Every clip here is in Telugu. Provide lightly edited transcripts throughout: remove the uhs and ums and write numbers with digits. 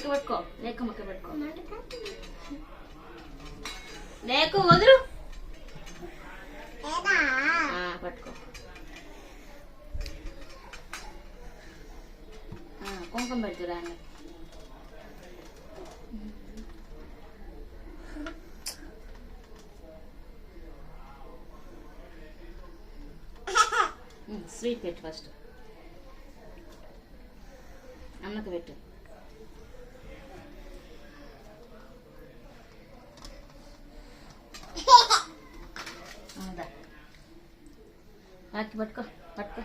పెట్టుకో లేక మక్క పెట్టుకో లేకు వదులు పట్టుకో కుంకుమ పెడుతురా అన్న స్వీట్ పెట్టు ఫస్ట్ అన్నకు పెట్టు రాకి పట్టుకో పట్టుకో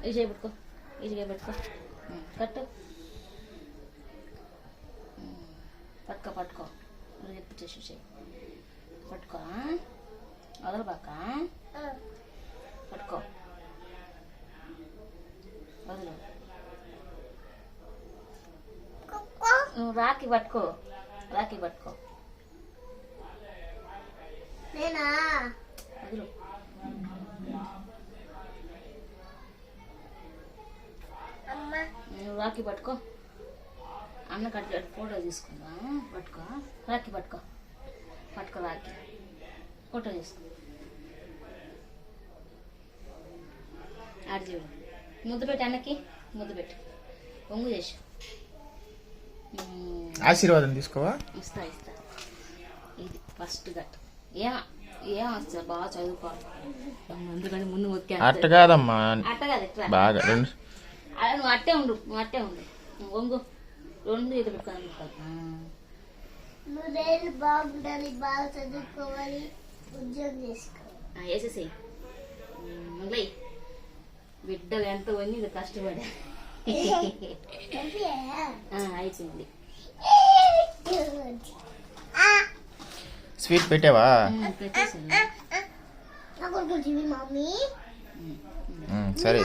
ఈజీగా పెట్టుకో ఈజీగా పెట్టుకో కట్టు పట్టుకో పట్టుకో చెప్పి చేసి పట్టుకో వదలబాక పట్టుకో వదలు నువ్వు రాకి పట్టుకో రాకి పట్టుకో వదులు నువ్వు రాకి పట్టుకో అన్న కట్టు ఫోటో తీసుకుందా పట్టుకో రాకి పట్టుకో పట్టుకో రాకి ఫోటో తీసుకో ఆడు ముద్దు పెట్టి అన్నకి ముద్దు పెట్టు పొంగు చేసి ఆశీర్వాదం తీసుకోవా ఇస్తా ఇస్తా ఇది ఫస్ట్ గట్ ఏం వస్తా బాగా చదువుకోవాలి ఎందుకంటే ముందు అట్ట కాదమ్మా అట్ట కాదు ఎట్లా బాగా నువ్వు అట్టే ఉండు వంగు రెండు ఇది పెట్టుకోవాలి బాగుండాలి బాగా చదువుకోవాలి ఉద్యోగం చేసుకోవాలి వేసేసేయి మళ్ళీ బిడ్డ ఎంత ఉంది ఇది కష్టపడి అయిపోయింది స్వీట్ పెట్టావా పెట్టేసి మమ్మీ సరే